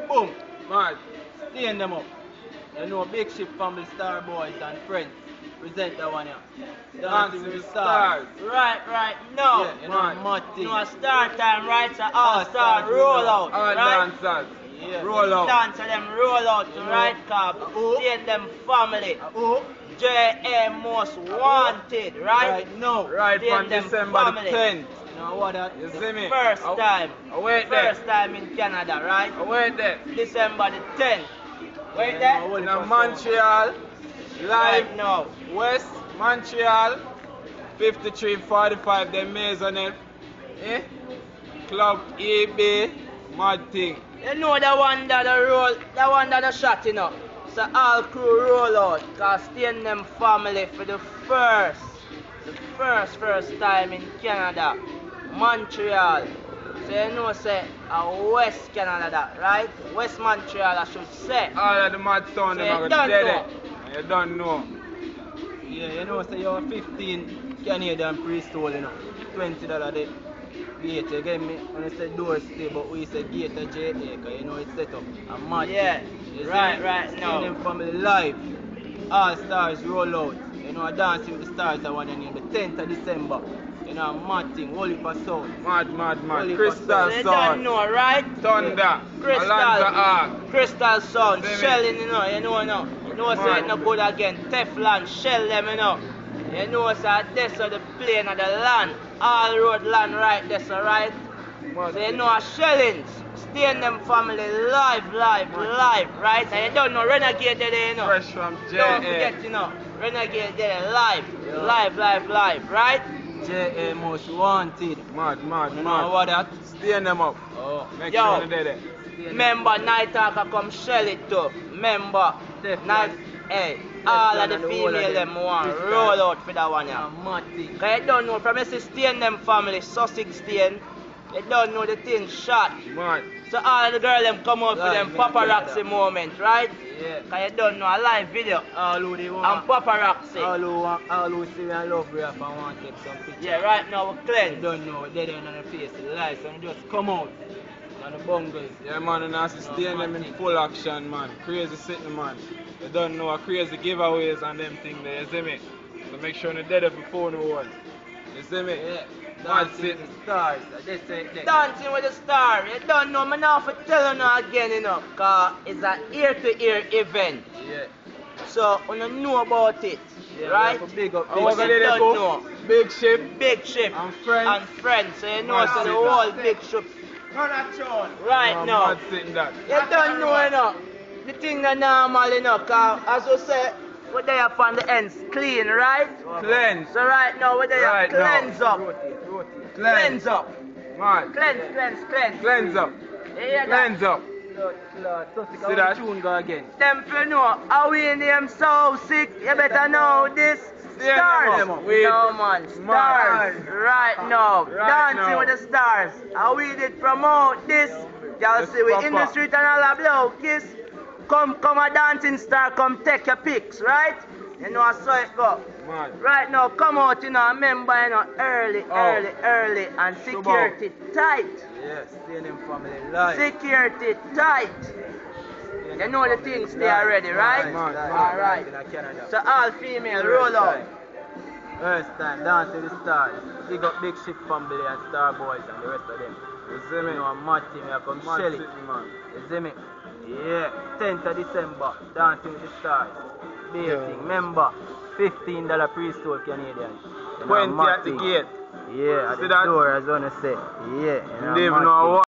Boom. Mad. Stand them up. You know, Big Ship Family Star Boys and Friends. Present that one here. Dancing with Stars. Right, no. Yeah, you know, Muddy. No, start time, right? So all star roll out, All right? dancers. Yeah. Roll out. Dancer them roll out, right? Cause stand them family. J.A. most wanted, right? Right now. Right from them December family. the 10th. You know what that? You see me? First time. Wait there. First time in Canada, right? Wait there. December the 10th. Wait Yeah, there. no, In Montreal. Live. Right now. West Montreal. 5345 the Maisonnette. Club EB. Mad thing. You know the one that the roll, the one that the shot, you know. So all crew roll out, cause staying them family for the first time in Canada, Montreal. So you know say West Canada that, right? West Montreal I should say. All of the mad sound So them you are don't dead. know. You don't know. Yeah, you know, say you're 15 Canadian pre-stole, you know. $20 there. Gate, you get me? When I say door stay, but we say gate to JA, because you know it's set up. And mad. Yeah, You see right me? now. Seeing them family live. All Stars roll out. You know, Dancing with the Stars, I want to name the 10th of December. You know, mad thing, holy for sound. Mad. Holy Crystal So you don't Sound. know, right? Thunder. Alanza Ark. Crystal Sound, See me? shelling, you know, no. You know, say it no good again. Teflon, shell them, you know. You know, say this is the plane of the land. All road land right there, so right? So you know, shellings. Stay in them family live, right? And you don't know, Renegade there, you know. Fresh from JA. Don't forget, you know, Renegade there, live, right? JA most wanted. Mad. You know what that? Stand them up. Oh. Make Yo. sure they're there. Remember, Night Talker come shell it too. Remember, Definitely. night, hey, all of the and the whole of female them. them want Crystal. roll out for that one, Yeah, yeah. mad thing. Cause you don't know, from you see Stain them family, Sussex Stain, you don't know the thing shot. Mad. So all of the girls them come out for Live, them man, paparazzi Canada. moment, right? Yeah. Cause you don't know a live video All who they and want. paparazzi. All who see me and love rap and want to take some pictures. Yeah, right now we You cleanse. don't know, they don't on the face, the lights, and just come out. And the bungles. Yeah, man, and I see staying them in full action, man. Crazy sitting, man. You don't know, crazy giveaways and them thing there, you see me? So make sure you're dead before no one. You see me? Yeah. Mad Dancing sitting. with the Stars. They say that. Dancing with the Star, you don't know, me now for tell you now again, you know, cause it's an ear-to-ear event. Yeah. So, you don't know about it, Yeah, right? we have a big up. I was you gonna let don't it go. know. Big ship. Big ship And friends. so you know, Mad so the sitting. whole big ship right Man, now. Mad sitting that. You don't know, you know, the thing that normal, you know, cause as you say, we're there upon the ends, clean, right? Cleanse. So right now, we're there, Right now. cleanse up, Rotate. cleanse up, Mad. cleanse. Cleanse up. You hear that? Cleanse up. Lord, so sick See of that? the tune go again. Them for know, how we in them so sick, you better know this. Yeah, Stars. them up. Wait. No man, Stars. Right now. Right Dancing now. with the Stars. How we did promote this. Y'all Yes, see we in the Papa. street and all of blow kiss. Come a dancing star, come take your pics, right? You know I saw it go. Mad. Right now, come out, you know, remember, you know, early, and security tight. Yes, staying in family life. Security tight. You know the things they are ready, right? Man. Alright. In Canada. So all female, roll out. First time, Dancing with the Stars. Big up Big Ship Family and Star Boys and the rest of them. You see You me? know, I'm mad team, I come Mad shell it. sitting, man. You see me? Yeah, 10th of December, Dancing with the Stars. Big thing. Remember, $15 pre-store Canadian. You know, 20 mad at the thing. gate. Yeah, at See the that? door, as I want to say. Yeah, you know, They even mad know thing. what.